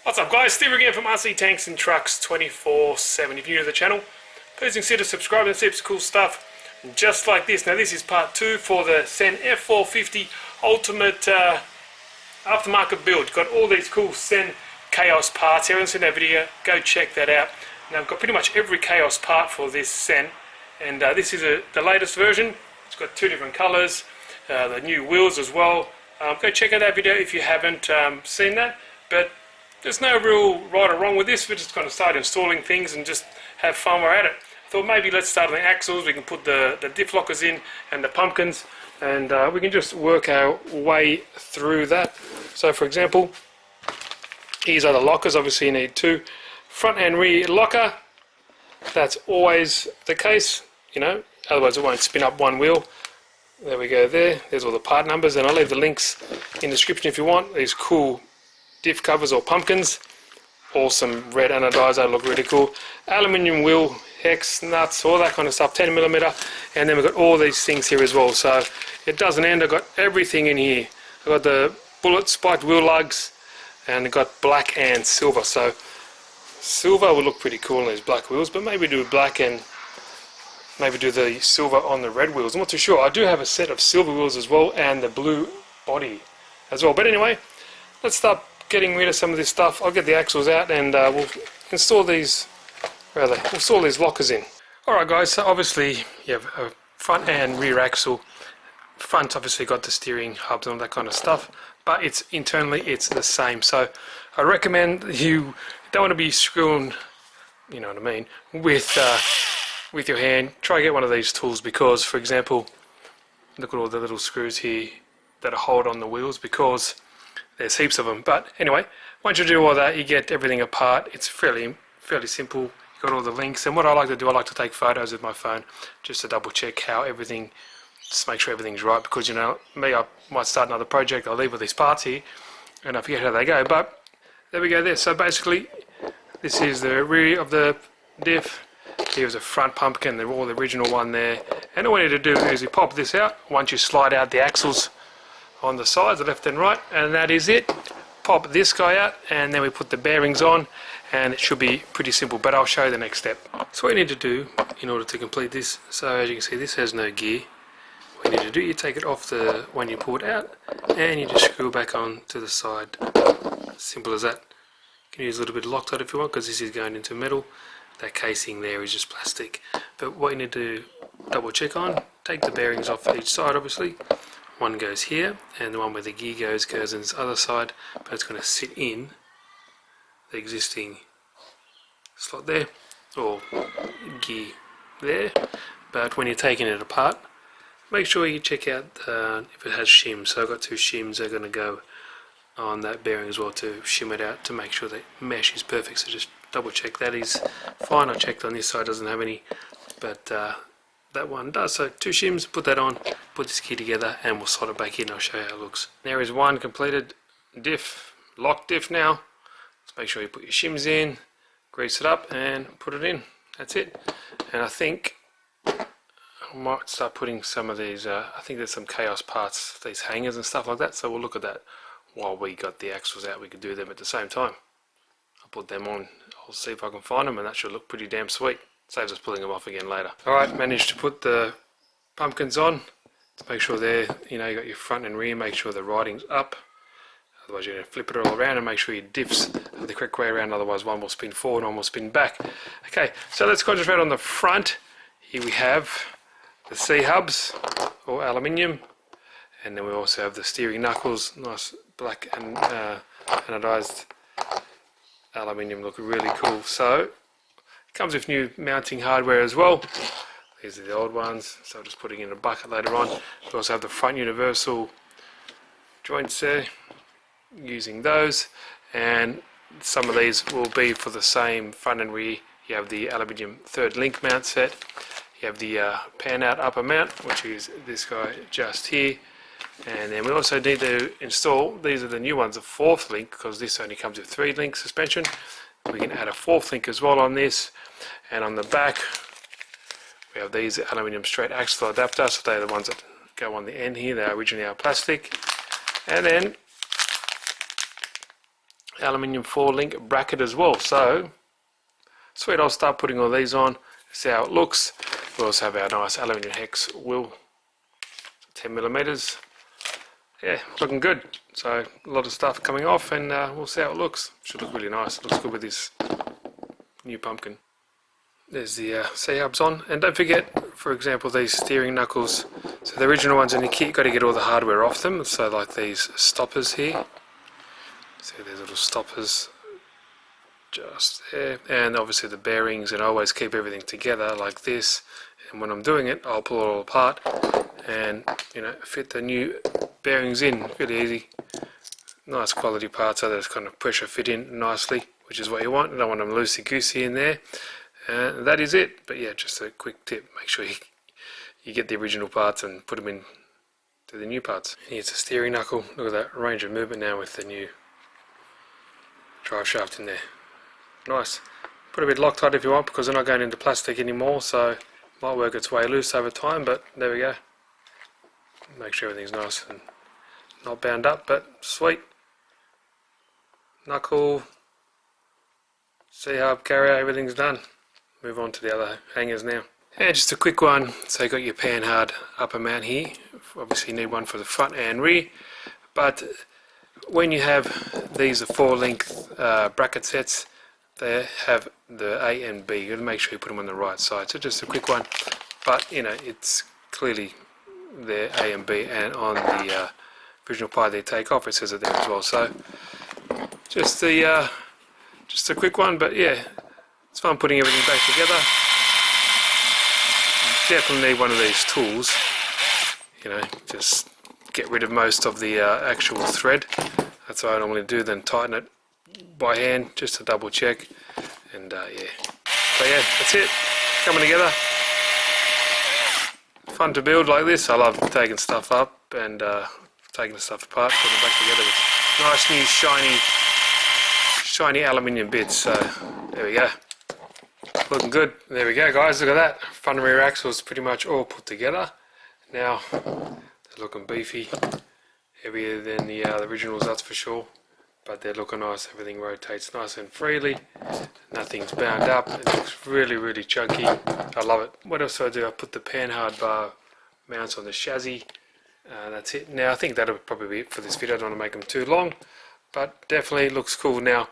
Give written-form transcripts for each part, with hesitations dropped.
What's up guys, Steve again from RC Tanks and Trucks 24/7. If you're new to the channel, please consider subscribing and see some cool stuff just like this. Now this is part 2 for the Sen F450 Ultimate aftermarket build. Got all these cool Sen Chaos parts. If you haven't seen that video, go check that out. Now I've got pretty much every Chaos part for this Sen, and this is the latest version. It's got 2 different colours, the new wheels as well. Go check out that video if you haven't seen that. But there's no real right or wrong with this. We're just going to start installing things and just have fun while we're at it. I thought maybe let's start on the axles. We can put the diff lockers in and the pumpkins, and we can just work our way through that. So for example, these are the lockers. Obviously you need 2 front and rear locker. That's always the case, you know, otherwise it won't spin up one wheel. There we go there. There's all the part numbers, and I'll leave the links in the description if you want. These cool diff covers or pumpkins, awesome red anodizer, look really cool. Aluminium wheel, hex, nuts, all that kind of stuff, 10mm, and then we've got all these things here as well. So it doesn't end. I've got everything in here. I've got the bullet spiked wheel lugs, and I've got black and silver. So silver will look pretty cool on these black wheels, but maybe do black and maybe do the silver on the red wheels. I'm not too sure. I do have a set of silver wheels as well, and the blue body as well. But anyway, let's start getting rid of some of this stuff. I'll get the axles out, and we'll install these lockers in. Alright guys, so obviously you have a front and rear axle. Front obviously got the steering hubs and all that kind of stuff, but it's internally it's the same. So I recommend you don't want to be screwing, you know what I mean, with your hand. Try to get one of these tools, because for example, look at all the little screws here that hold on the wheels, because there's heaps of them. But anyway, once you do all that, you get everything apart. It's fairly simple. You've got all the links, and what I like to do, I like to take photos with my phone just to double check how everything, just make sure everything's right, because you know me, I might start another project, I'll leave all these parts here and I forget how they go. But there we go there. So basically this is the rear of the diff. Here's a front pumpkin, they're all the original one there, and all we need to do is you pop this out. Once you slide out the axles on the sides, the left and right, and that is it. Pop this guy out, and then we put the bearings on, and it should be pretty simple, but I'll show you the next step. So what you need to do in order to complete this, so as you can see this has no gear. What you need to do, you take it off the one you pulled out, and you just screw it back on to the side. Simple as that. You can use a little bit of Loctite if you want, because this is going into metal. That casing there is just plastic. But what you need to double check on, take the bearings off each side obviously. One goes here, and the one where the gear goes in this other side, but it's going to sit in the existing slot there, or gear there. But when you're taking it apart, make sure you check out if it has shims. So I've got 2 shims that are going to go on that bearing as well to shim it out, to make sure the mesh is perfect. So just double check that is fine. I checked on this side, doesn't have any, but that one does. So 2 shims, put that on, put this key together, and we'll slot it back in. I'll show you how it looks. There is one completed diff, locked diff now. Let's make sure you put your shims in, grease it up, and put it in. That's it. And I think I might start putting some of these, I think there's some Chaos parts, these hangers and stuff like that, so we'll look at that while we got the axles out. We could do them at the same time. I'll put them on, I'll see if I can find them, and that should look pretty damn sweet. Saves us pulling them off again later. Alright, managed to put the pumpkins on to make sure they're, you know, you got your front and rear, make sure the writing's up, otherwise you're going to flip it all around, and make sure your diffs are the correct way around, otherwise one will spin forward, one will spin back. Okay, so let's concentrate on the front. Here we have the C-hubs, all aluminium, and then we also have the steering knuckles, nice black and anodized aluminium, look really cool. So comes with new mounting hardware as well. These are the old ones, so I'm just putting in a bucket later on. We also have the front universal joints there, using those, and some of these will be for the same front and rear. You have the aluminium 3rd link mount set, you have the pan out upper mount, which is this guy just here, and then we also need to install, these are the new ones, a 4th link, because this only comes with 3 link suspension. We can add a 4th link as well on this, and on the back we have these aluminium straight axle adapters, so they're the ones that go on the end here. They originally are plastic, and then aluminium 4-link bracket as well. So sweet, I'll start putting all these on, see how it looks. We also have our nice aluminium hex wheel, 10mm. Yeah, looking good. So a lot of stuff coming off, and we'll see how it looks. Should look really nice. It looks good with this new pumpkin. There's the C-hubs on, and don't forget, for example, these steering knuckles. So the original ones in the kit, you've got to get all the hardware off them. So like these stoppers here. See, there's little stoppers just there, and obviously the bearings, and I always keep everything together like this. And when I'm doing it, I'll pull it all apart and, you know, fit the new bearings in. Really easy. Nice quality parts, so that's kind of pressure fit in nicely, which is what you want. You don't want them loosey goosey in there. And that is it. But yeah, just a quick tip: make sure you get the original parts and put them in to the new parts. Here's the steering knuckle. Look at that range of movement now with the new drive shaft in there. Nice. Put a bit Loctite if you want, because they're not going into plastic anymore, so it might work its way loose over time, but there we go. Make sure everything's nice and not bound up, but sweet. Knuckle, C-hub, carrier, everything's done. Move on to the other hangers now. And just a quick one, so you got your panhard upper mount here. Obviously you need one for the front and rear, but when you have these 4-link bracket sets, they have the A and B. You've got to make sure you put them on the right side. So just a quick one, but you know, it's clearly there A and B, and on the original part they take off, it says it there as well. So just a quick one, but yeah, it's fun putting everything back together. You definitely need one of these tools, you know, just get rid of most of the actual thread. That's what I normally do, then tighten it by hand just to double check. And yeah, so yeah, that's it, coming together. Fun to build like this. I love taking stuff up and taking the stuff apart, putting it back together with nice new shiny aluminium bits. So there we go, looking good. There we go, guys, look at that. Front and rear axles pretty much all put together. Now they're looking beefy, heavier than the originals, that's for sure, but they're looking nice. Everything rotates nice and freely, nothing's bound up. It looks really, really chunky. I love it. What else do I do? I put the panhard bar mounts on the chassis. That's it. Now I think that'll probably be it for this video. I don't want to make them too long, but definitely looks cool. Now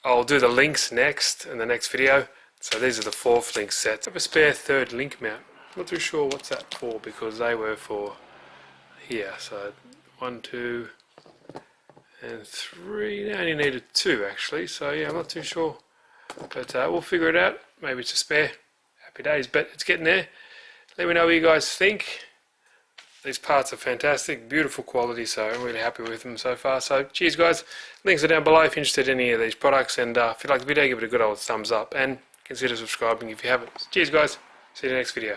I'll do the links next in the next video. So these are the 4th link sets. I have a spare 3rd link mount. Not too sure what's that for, because they were for here. So 1, 2 and 3. I only needed 2 actually, so yeah, I'm not too sure, but we'll figure it out. Maybe it's a spare. Happy days, but it's getting there. Let me know what you guys think. These parts are fantastic, beautiful quality, so I'm really happy with them so far. So cheers, guys. Links are down below if you're interested in any of these products, and if you like the video, give it a good old thumbs up and consider subscribing if you haven't. Cheers, guys. See you in the next video.